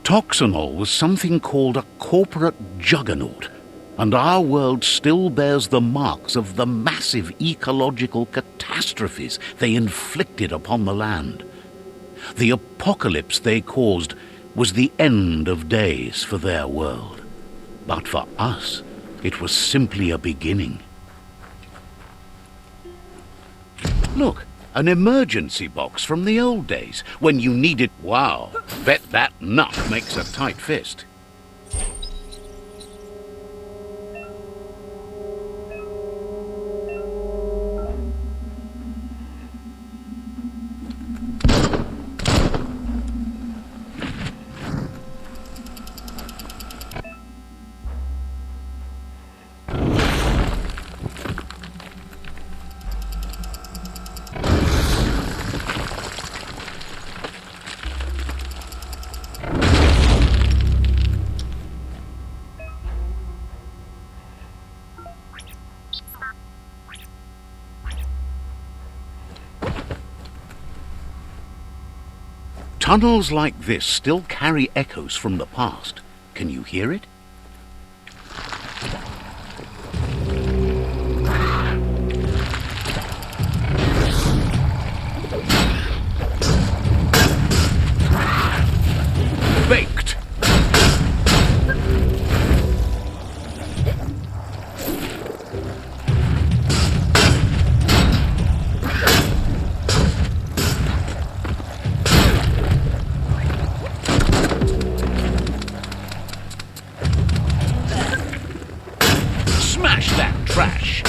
Toxanol was something called a corporate juggernaut, and our world still bears the marks of the massive ecological catastrophes they inflicted upon the land. The apocalypse they caused was the end of days for their world. But for us, it was simply a beginning. Look, an emergency box from the old days, when you needed... Wow, bet that nut makes a tight fist. Tunnels like this still carry echoes from the past. Can you hear it? Baked! Smash that trash!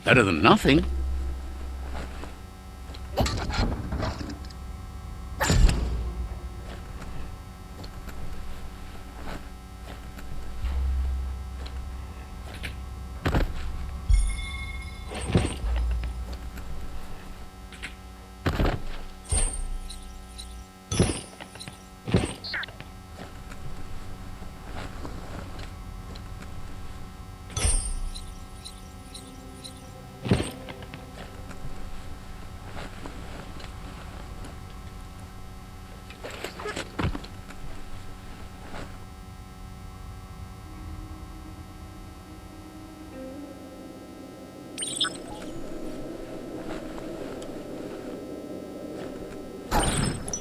Better than nothing.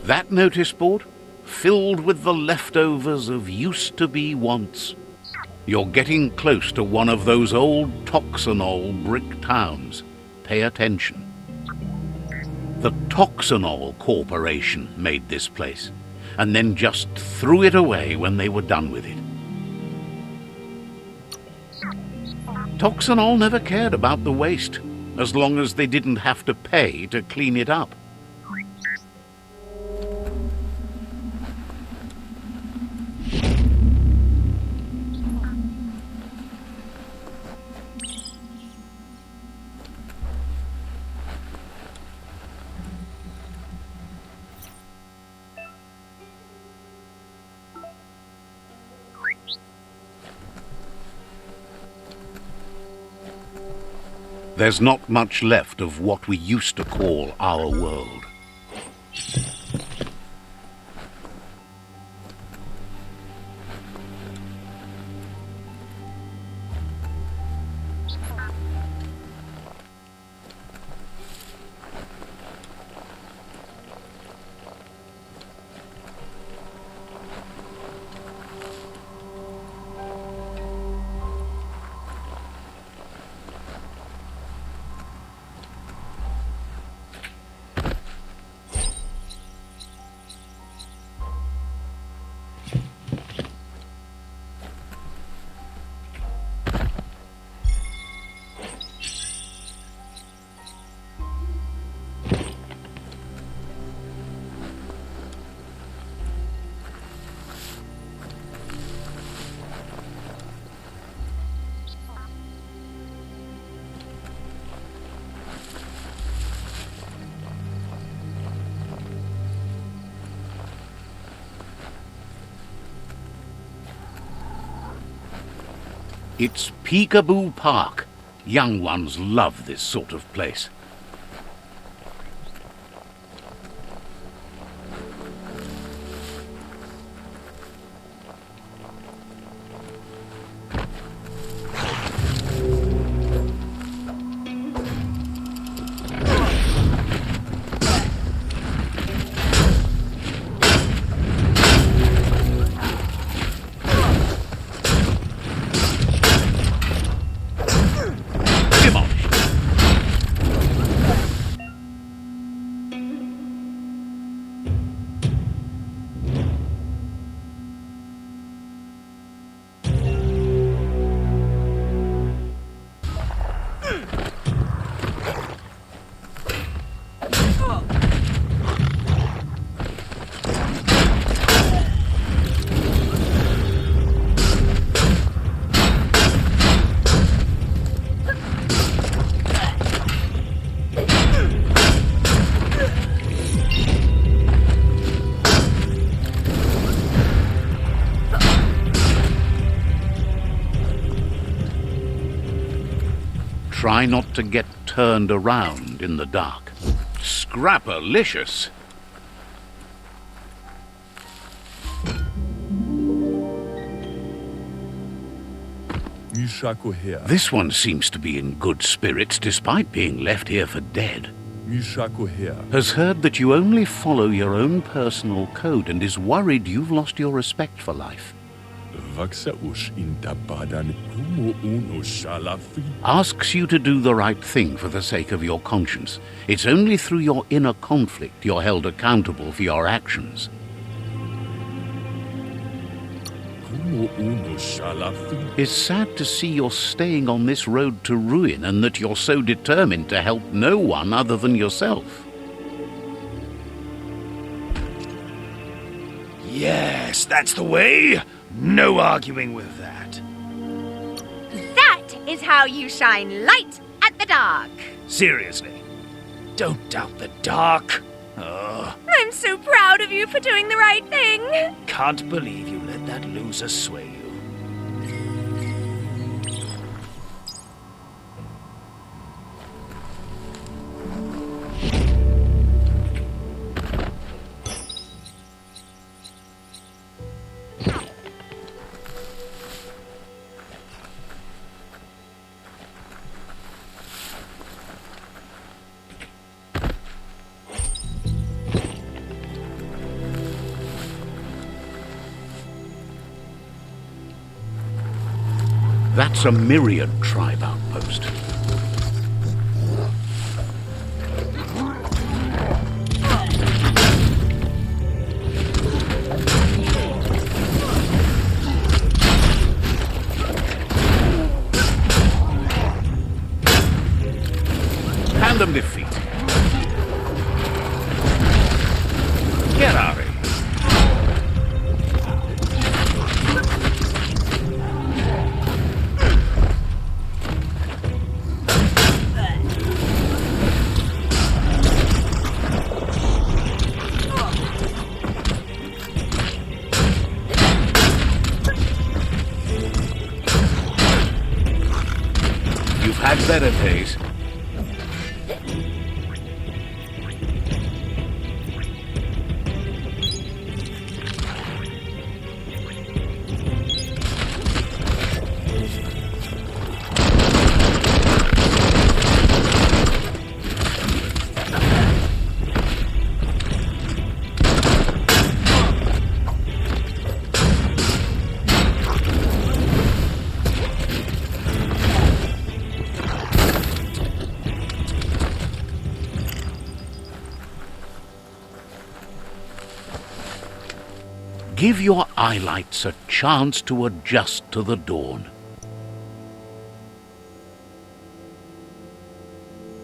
That notice board, filled with the leftovers of used-to-be wants. You're getting close to one of those old Toxanol brick towns. Pay attention. The Toxanol Corporation made this place, and then just threw it away when they were done with it. Toxanol never cared about the waste, as long as they didn't have to pay to clean it up. There's not much left of what we used to call our world. It's Peekaboo Park. Young ones love this sort of place. Try not to get turned around in the dark. Scrapalicious! This one seems to be in good spirits despite being left here for dead. Has heard that you only follow your own personal code and is worried you've lost your respect for life. Asks you to do the right thing for the sake of your conscience. It's only through your inner conflict you're held accountable for your actions. It's sad to see you're staying on this road to ruin and that you're so determined to help no one other than yourself. Yes, that's the way. No arguing with that. That is how you shine light at the dark. Seriously, don't doubt the dark. I'm so proud of you for doing the right thing. Can't believe you let that loser sway you. That's a Myriad tribe outpost. Hand them defeat. Get out of here. Had better days. Give your eyelights a chance to adjust to the dawn.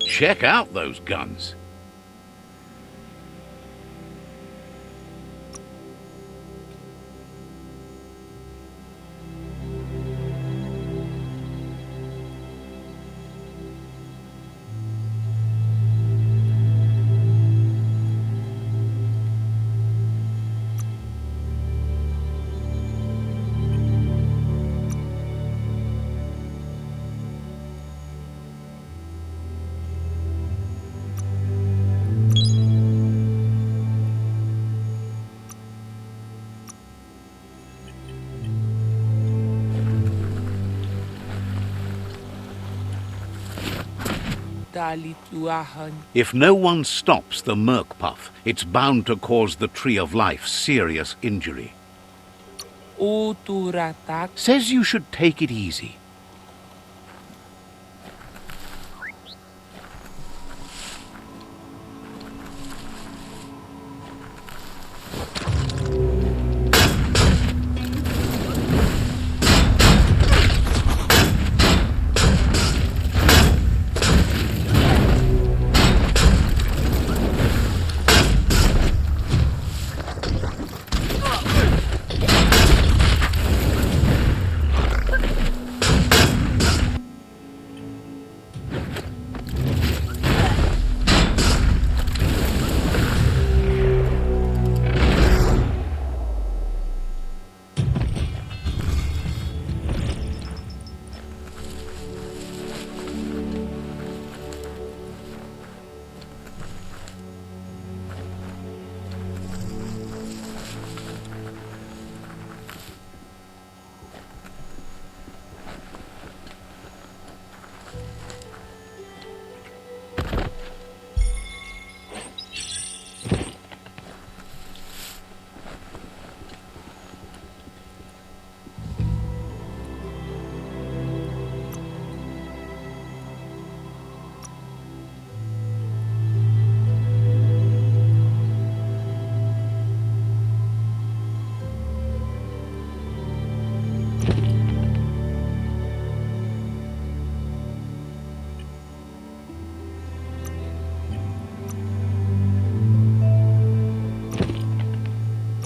Check out those guns. If no one stops the Merkpuff, it's bound to cause the Tree of Life serious injury. Says you should take it easy.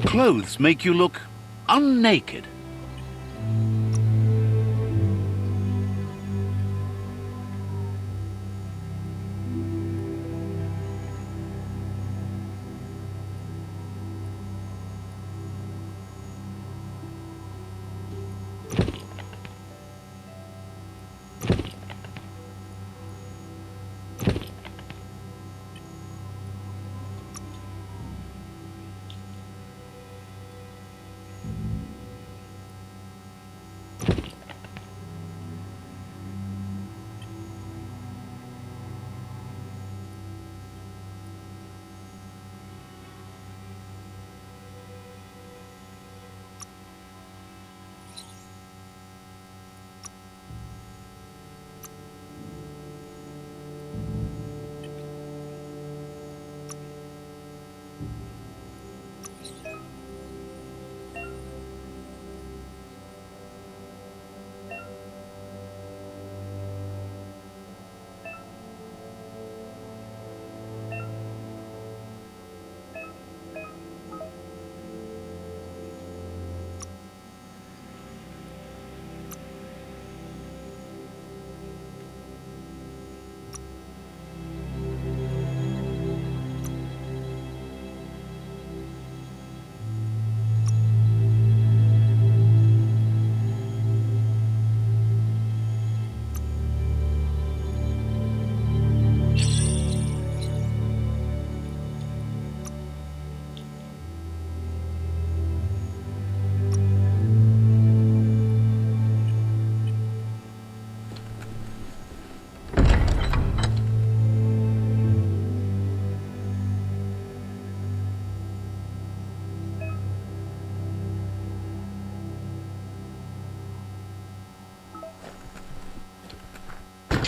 Clothes make you look unnaked.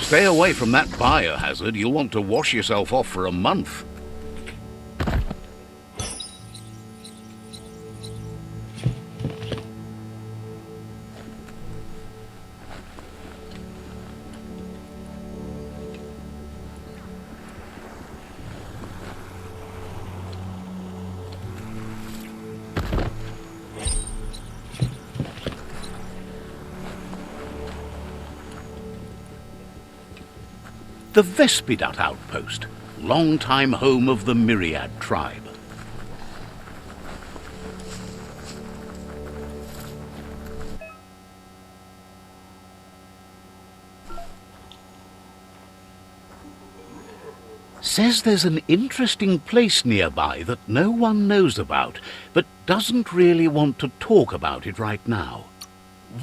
Stay away from that biohazard. You'll want to wash yourself off for a month. The Vespidat outpost, long-time home of the Myriad tribe. Says there's an interesting place nearby that no one knows about, but doesn't really want to talk about it right now.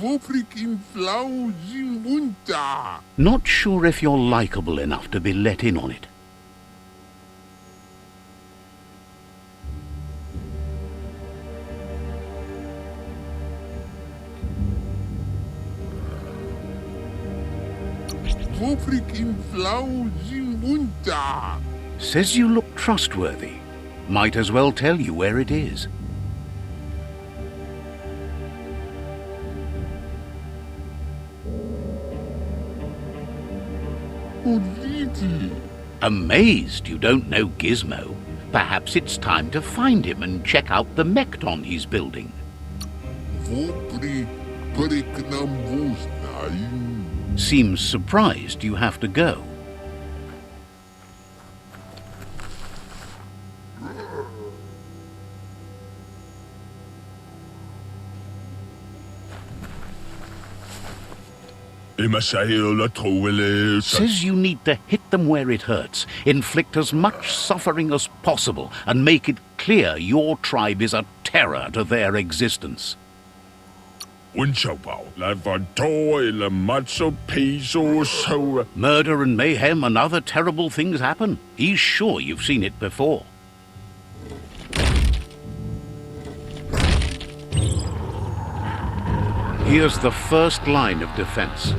Wofrikin flau zimbunta. Not sure if you're likable enough to be let in on it. Wofrikin flau zimbunta. Says you look trustworthy. Might as well tell you where it is. Uditi. Amazed you don't know Gizmo. Perhaps it's time to find him and check out the Mekton he's building. Vopri periknambusnain. Seems surprised you have to go. Says you need to hit them where it hurts, inflict as much suffering as possible, and make it clear your tribe is a terror to their existence. Murder and mayhem and other terrible things happen. He's sure you've seen it before. Here's the first line of defense.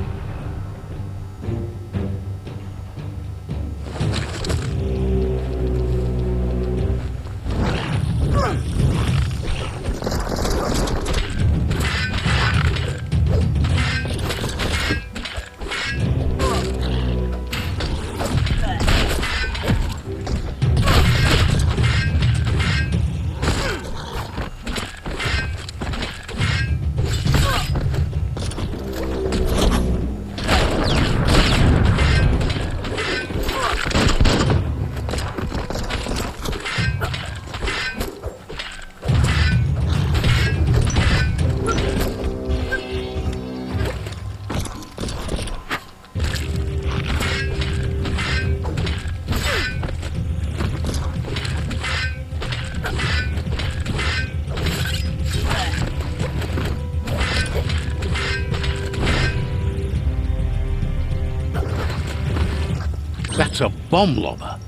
That's a bomb lobber.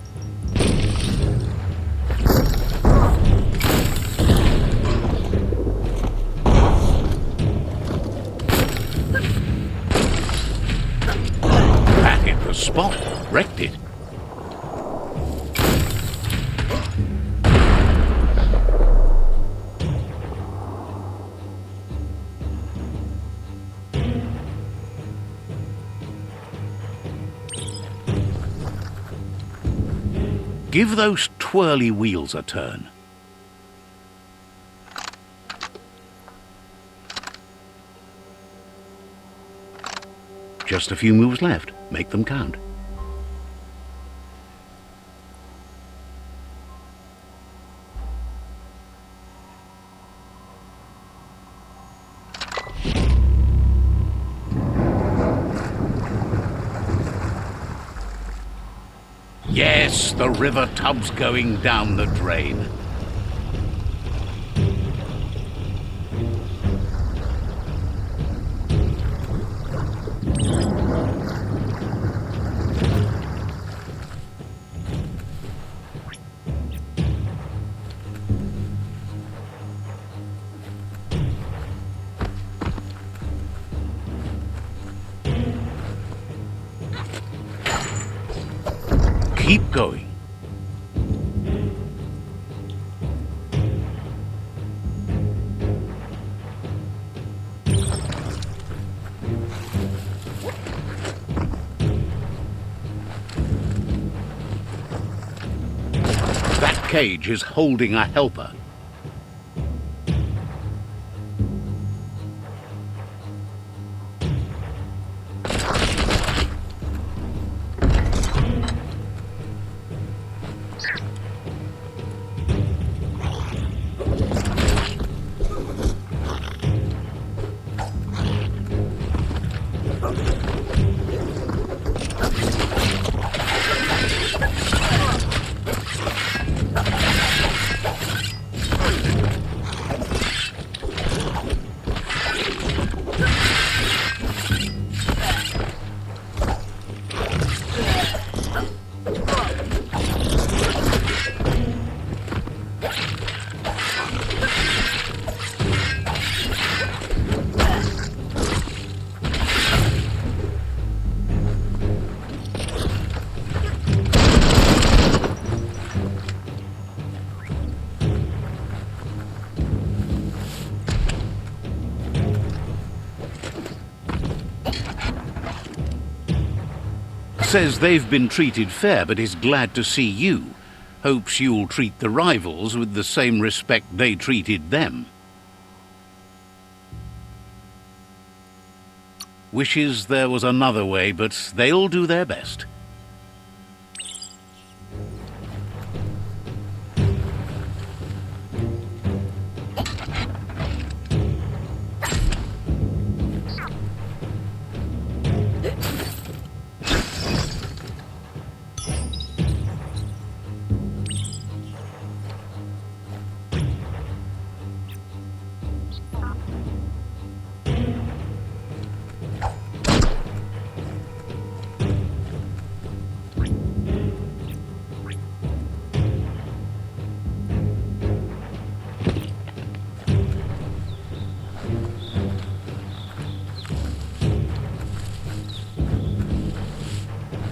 That hit the spot, wrecked it. Give those twirly wheels a turn. Just a few moves left. Make them count. Yes, the river tub's going down the drain. Keep going. That cage is holding a helper. Says they've been treated fair, but is glad to see you. Hopes you'll treat the rivals with the same respect they treated them. Wishes there was another way, but they'll do their best.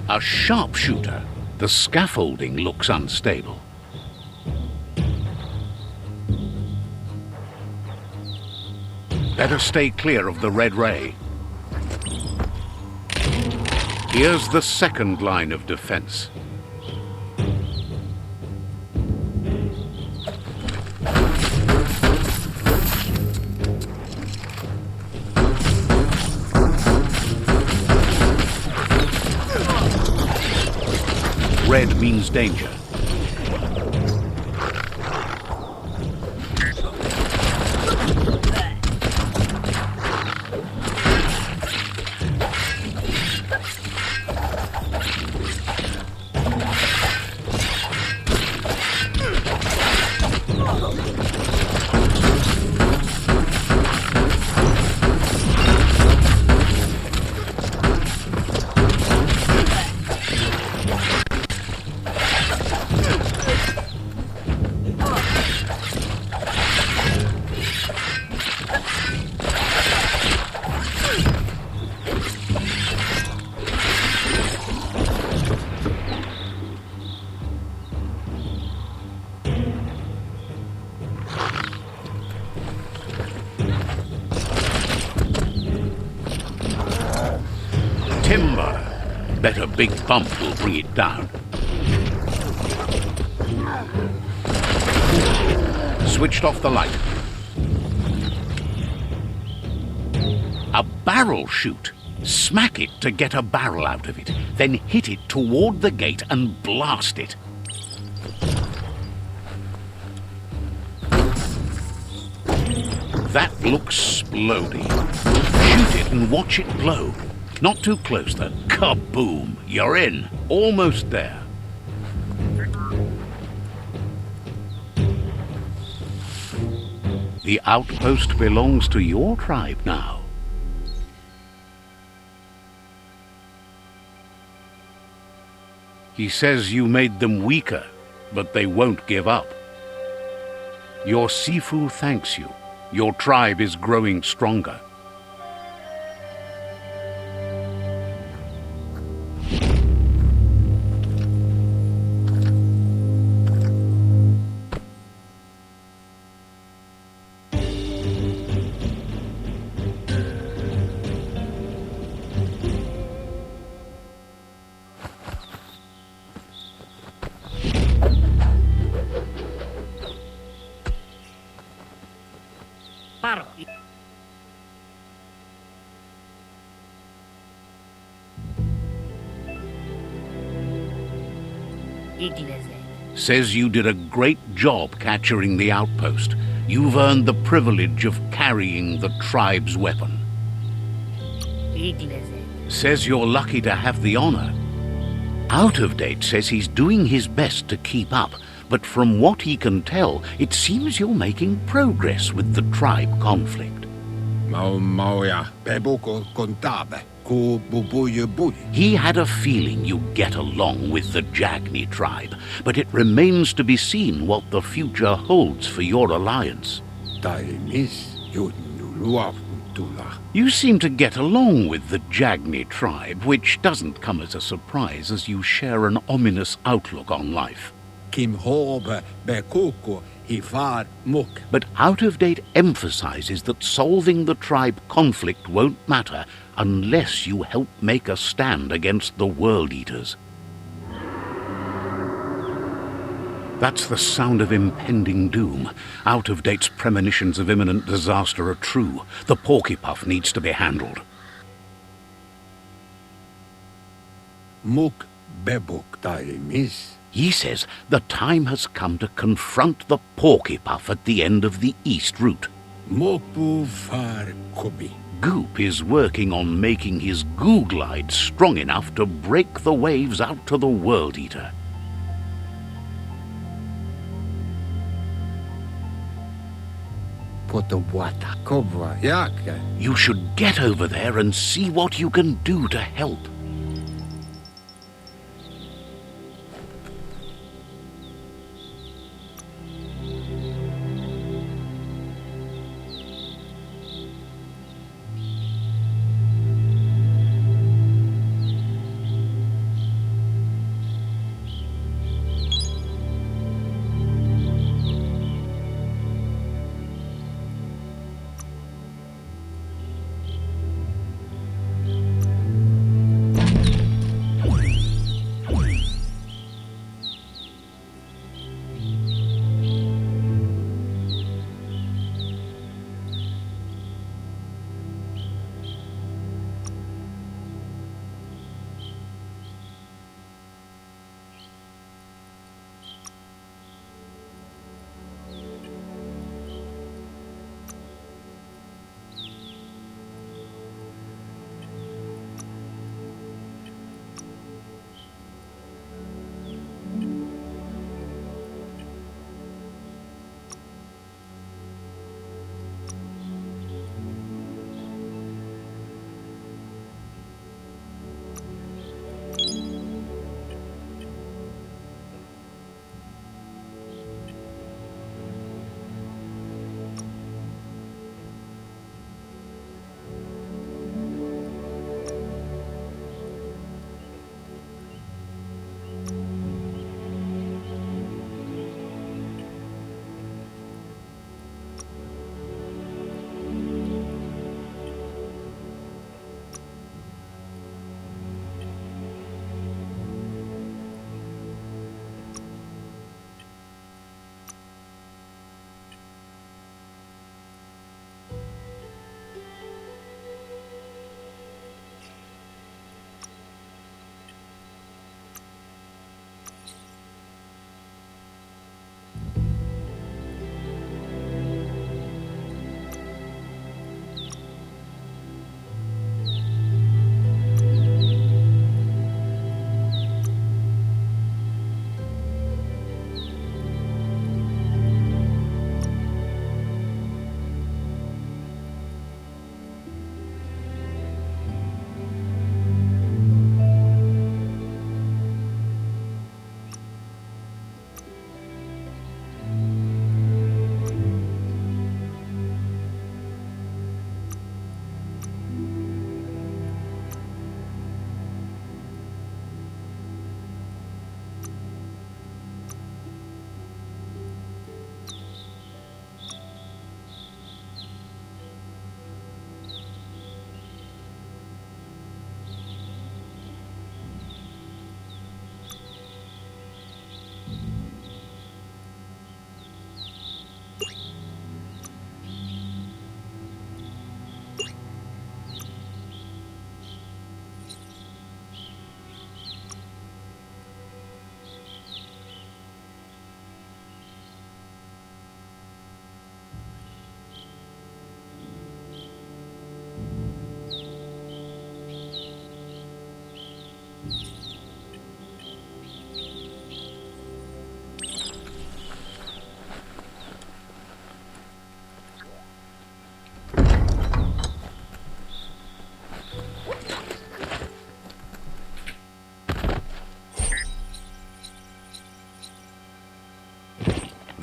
A sharpshooter. The scaffolding looks unstable. Better stay clear of the red ray. Here's the second line of defense. Red means danger. Timber. Bet a big bump will bring it down. Switched off the light. A barrel shoot. Smack it to get a barrel out of it. Then hit it toward the gate and blast it. That looks splody. Shoot it and watch it glow. Not too close, though. Kaboom! You're in. Almost there. The outpost belongs to your tribe now. He says you made them weaker, but they won't give up. Your Sifu thanks you. Your tribe is growing stronger. Says you did a great job capturing the outpost. You've earned the privilege of carrying the tribe's weapon. Says you're lucky to have the honor. Out of Date says he's doing his best to keep up, but from what he can tell, it seems you're making progress with the tribe conflict. He had a feeling you'd get along with the Jagni tribe, but it remains to be seen what the future holds for your alliance. You seem to get along with the Jagni tribe, which doesn't come as a surprise as you share an ominous outlook on life. Ifar Muk. But out-of-date emphasizes that solving the tribe conflict won't matter unless you help make a stand against the World Eaters. That's the sound of impending doom. Out-of-date's premonitions of imminent disaster are true. The Porkypuff needs to be handled. Muk Bebuk Taimis. He says the time has come to confront the Porkypuff at the end of the East Route. Mopu Far Kubi. Goop is working on making his goo glide strong enough to break the waves out to the World Eater. Potobwata Kobwa Yaka. You should get over there and see what you can do to help.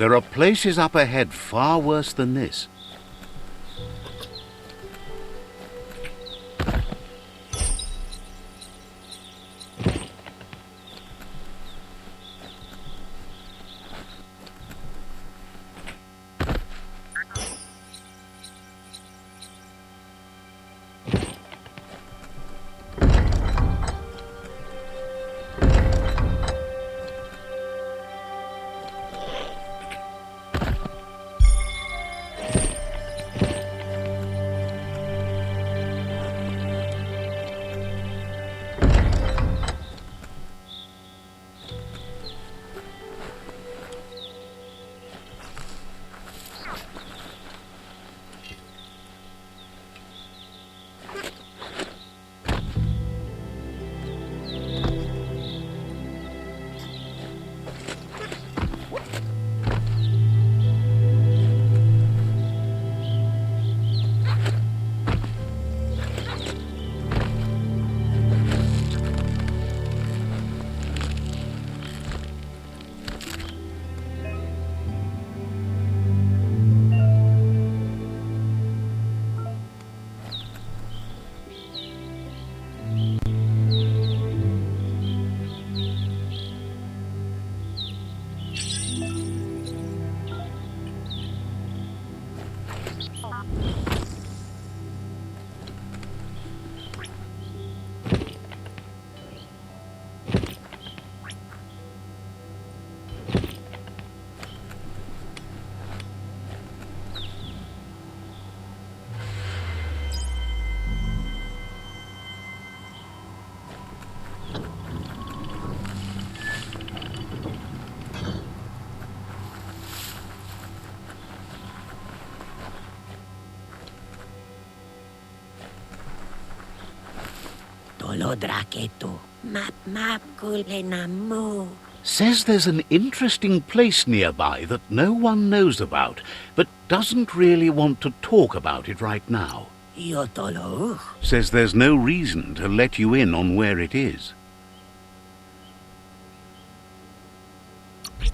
There are places up ahead far worse than this. Tulodraketu. Map kulenamu. Says there's an interesting place nearby that no one knows about, but doesn't really want to talk about it right now. Yotolo. Says there's no reason to let you in on where it is.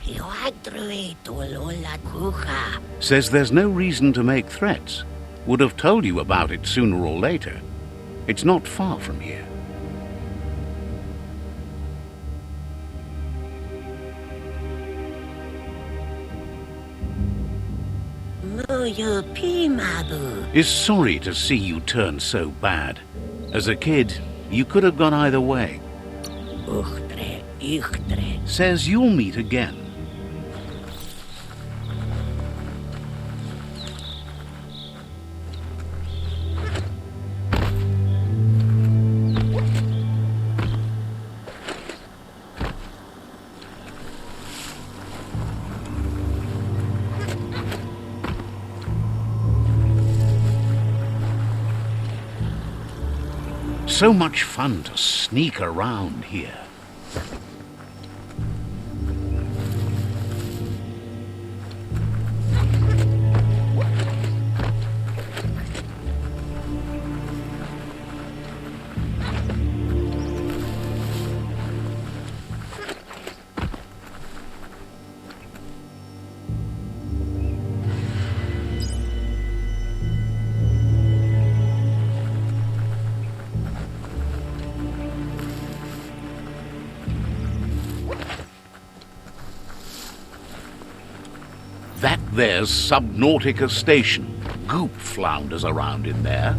Yoadrui tulola kuha. Says there's no reason to make threats. Would have told you about it sooner or later. It's not far from here. Muyu pimabu. Is sorry to see you turn so bad. As a kid, you could have gone either way. Ichtre. Says you'll meet again. So much fun to sneak around here. That there's Subnautica Station. Goop flounders around in there.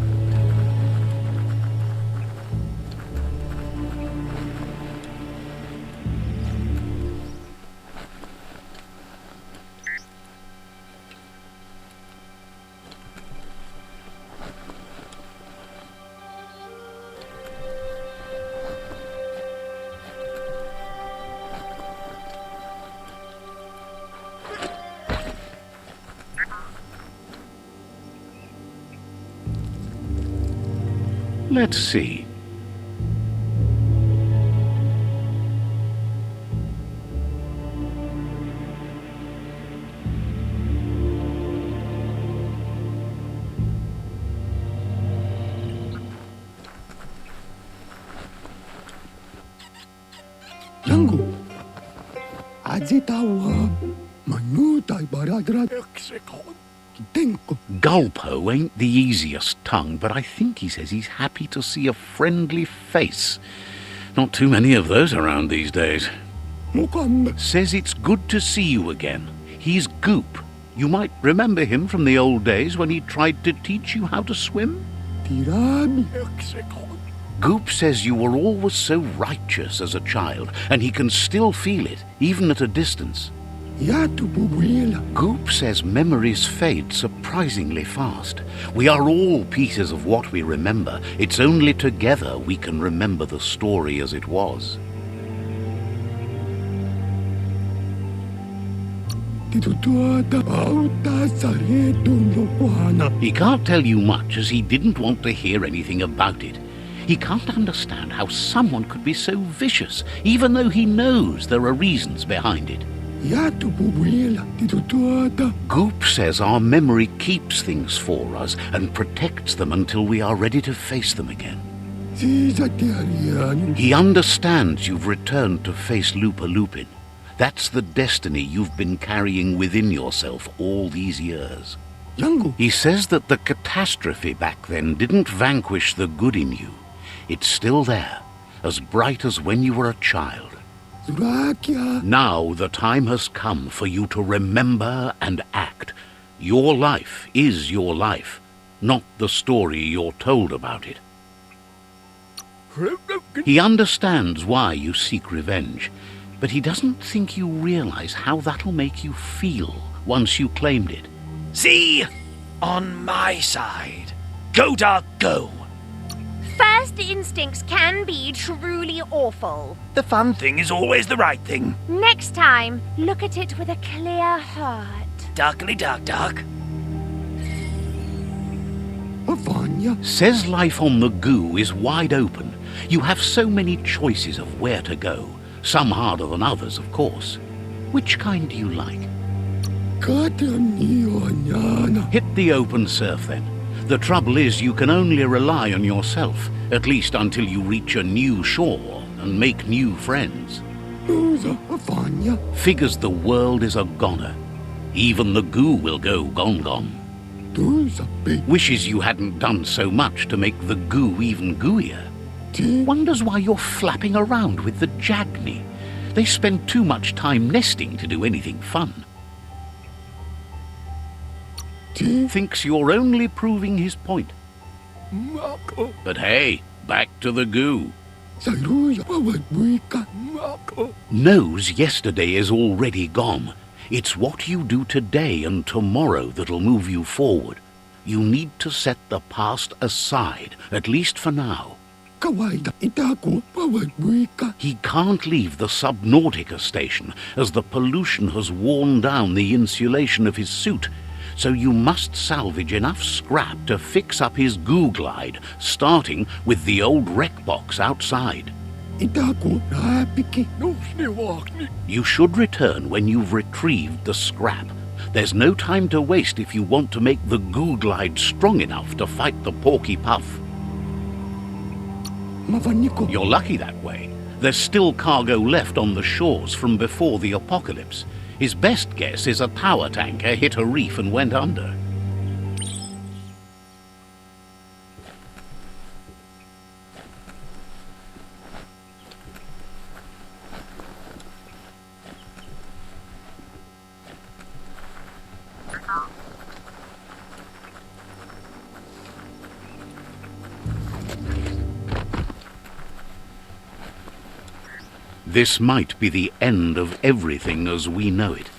Let's see. Yangu. Azitawa. Manutai baradra. Gulpo ain't the easiest tongue, but I think he says he's happy to see a friendly face. Not too many of those around these days. Says it's good to see you again. He's Goop. You might remember him from the old days when he tried to teach you how to swim. Goop says you were always so righteous as a child, and he can still feel it, even at a distance. Goop says memories fade surprisingly fast. We are all pieces of what we remember. It's only together we can remember the story as it was. He can't tell you much as he didn't want to hear anything about it. He can't understand how someone could be so vicious, even though he knows there are reasons behind it. Goop says our memory keeps things for us and protects them until we are ready to face them again. He understands you've returned to face Lupa Lupin. That's the destiny you've been carrying within yourself all these years. He says that the catastrophe back then didn't vanquish the good in you. It's still there, as bright as when you were a child. Now the time has come for you to remember and act. Your life is your life, not the story you're told about it. He understands why you seek revenge, but he doesn't think you realize how that'll make you feel once you claimed it. See? On my side. Go, Dark, go! First instincts can be truly awful. The fun thing is always the right thing. Next time, look at it with a clear heart. Darkly dark, dark. Says life on the goo is wide open, You have so many choices of where to go, some harder than others, of course. Which kind do you like? Hit the open surf then. The trouble is you can only rely on yourself, at least until you reach a new shore and make new friends. Figures the world is a goner. Even the goo will go gone. Wishes you hadn't done so much to make the goo even gooier. Wonders why you're flapping around with the jagni. They spend too much time nesting to do anything fun. Thinks you're only proving his point. But hey, back to the goo. Knows yesterday is already gone. It's what you do today and tomorrow that'll move you forward. You need to set the past aside, at least for now. He can't leave the Subnautica station, as the pollution has worn down the insulation of his suit, so you must salvage enough scrap to fix up his goo glide, starting with the old wreck box outside. You should return when you've retrieved the scrap. There's no time to waste if you want to make the goo glide strong enough to fight the Porky Puff. You're lucky that way. There's still cargo left on the shores from before the apocalypse. His best guess is a power tanker hit a reef and went under. This might be the end of everything as we know it.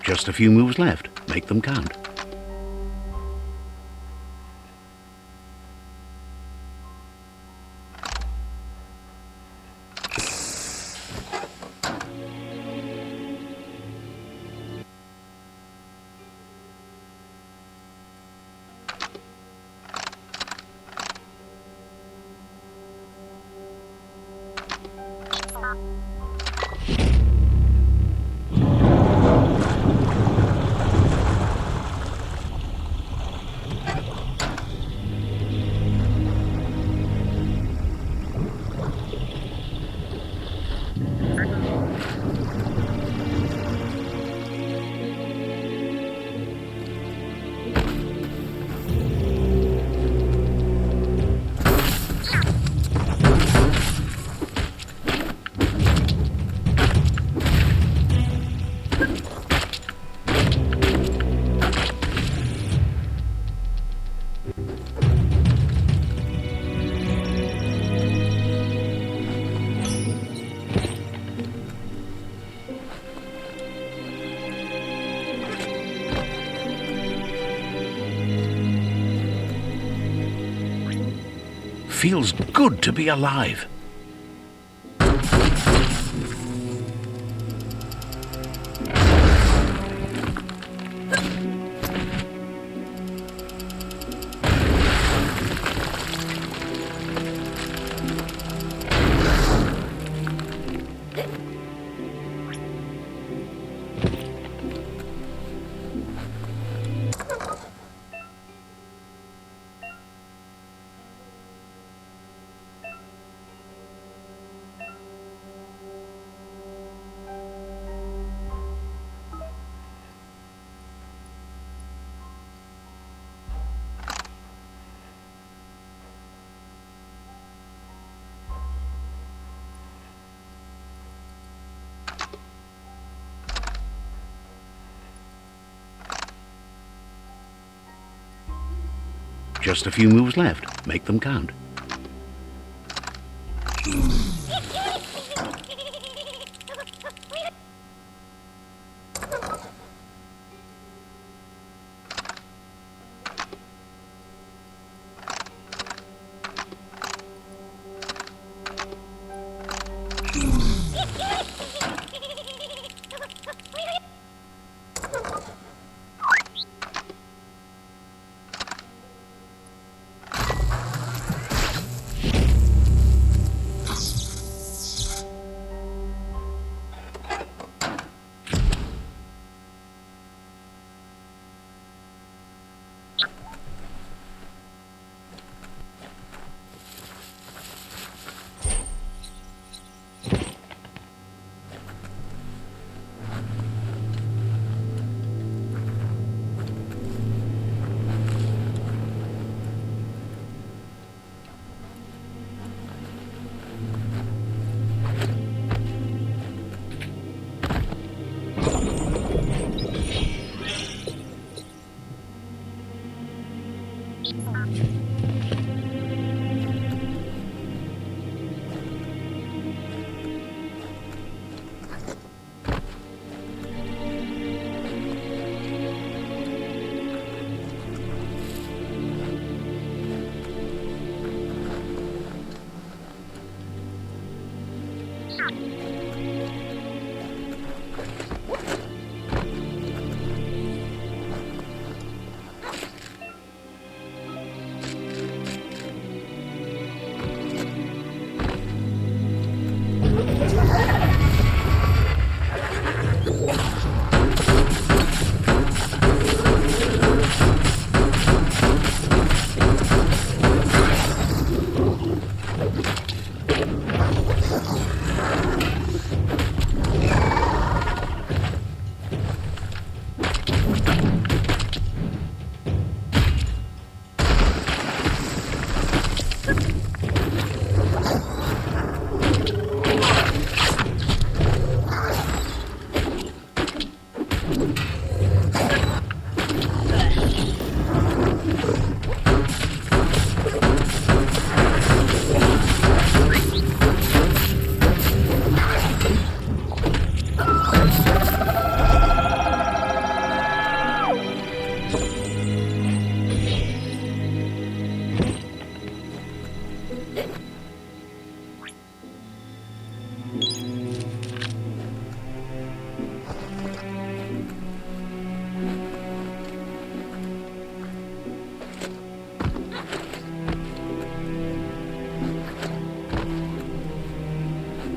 Just a few moves left. Make them count. Feels good to be alive. Just a few moves left. Make them count.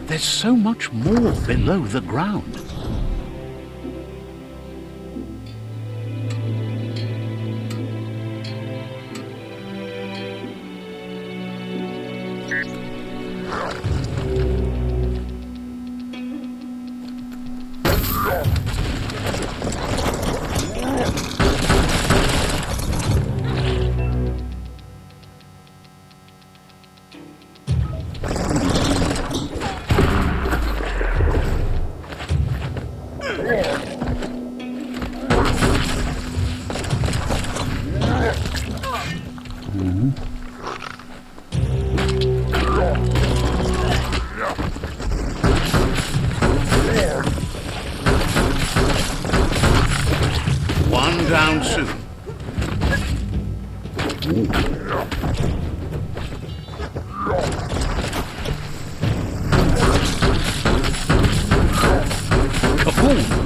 There's so much more below the ground. One down soon. Kaboom!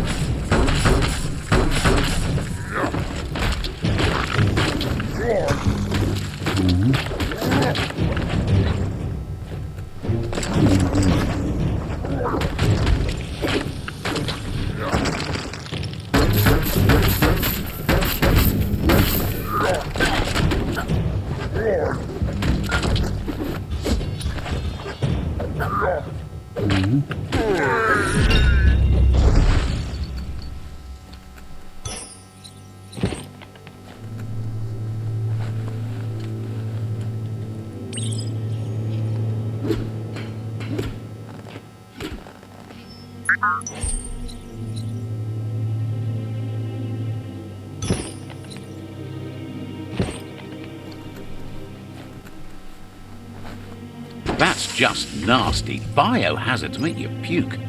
That's just nasty. Biohazards make you puke.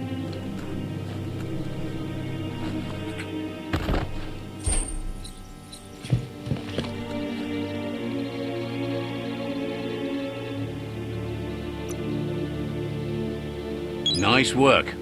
Nice work.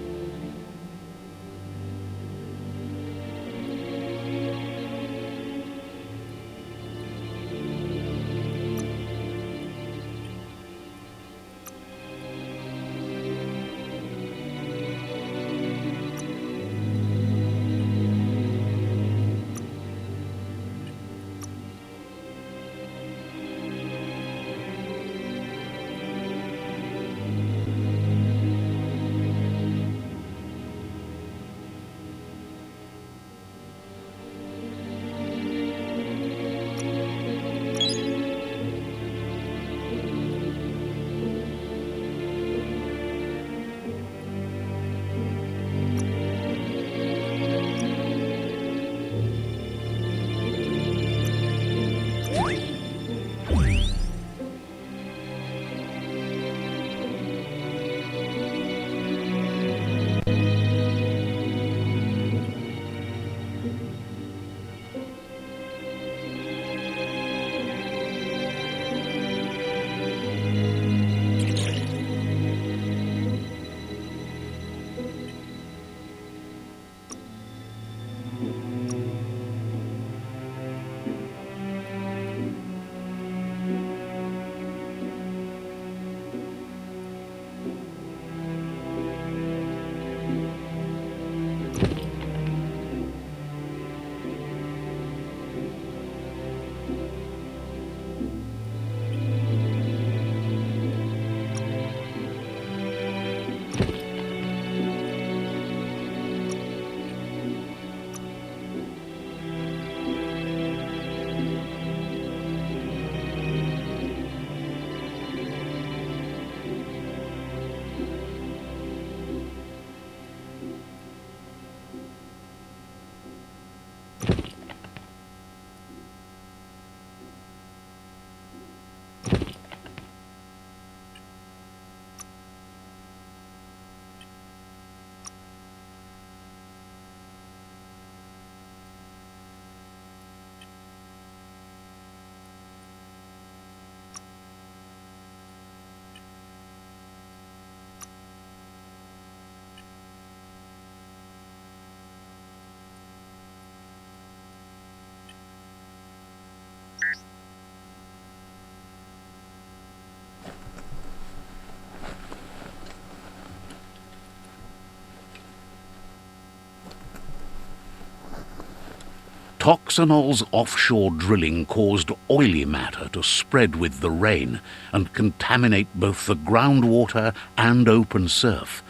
Toxanol's offshore drilling caused oily matter to spread with the rain and contaminate both the groundwater and open surf.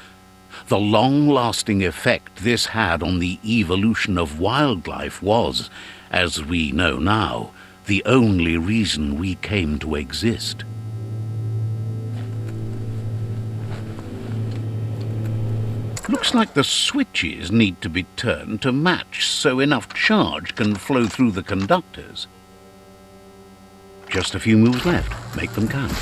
The long-lasting effect this had on the evolution of wildlife was, as we know now, the only reason we came to exist. Looks like the switches need to be turned to match so enough charge can flow through the conductors. Just a few moves left. Make them count.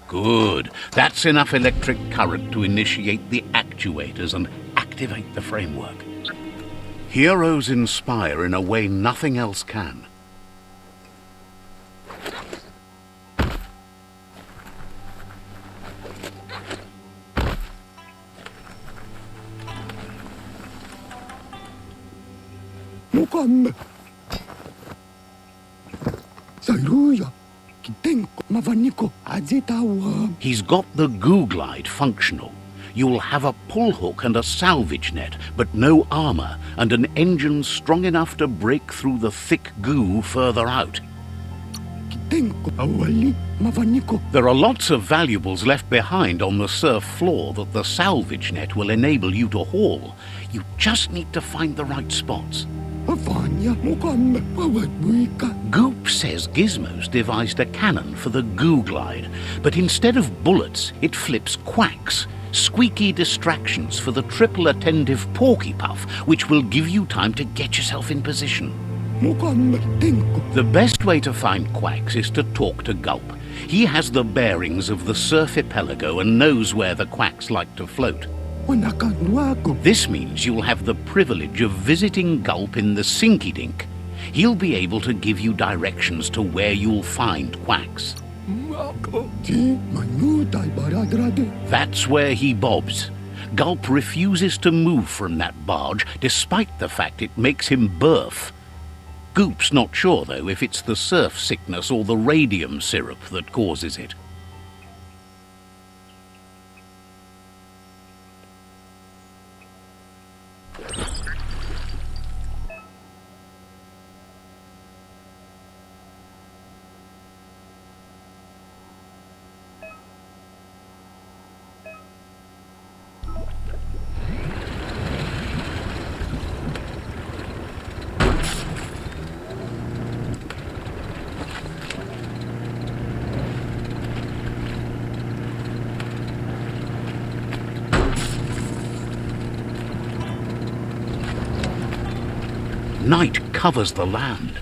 Good. That's enough electric current to initiate the actuators and activate the framework. Heroes inspire in a way nothing else can. Mukamme. Sairuya. Kitenko mavaniko azetawa. He's got the goo glide functional. You'll have a pull hook and a salvage net, but no armor, and an engine strong enough to break through the thick goo further out. Kitenko awali mavaniko. There are lots of valuables left behind on the surf floor that the salvage net will enable you to haul. You just need to find the right spots. Avanya mukamme awatbuika. Goop says Gizmo's devised a cannon for the goo glide, but instead of bullets, it flips quacks, squeaky distractions for the triple attentive porky puff, which will give you time to get yourself in position. mukaan tenko. The best way to find quacks is to talk to Gulp. He has the bearings of the surf archipelago and knows where the quacks like to float. Wanakanwako. This means you'll have the privilege of visiting Gulp in the Sinky Dink. He'll be able to give you directions to where you'll find quacks. Ti manutay baradrade. That's where he bobs. Gulp refuses to move from that barge, despite the fact it makes him birth. Goop's not sure, though, if it's the surf sickness or the radium syrup that causes it. Night covers the land.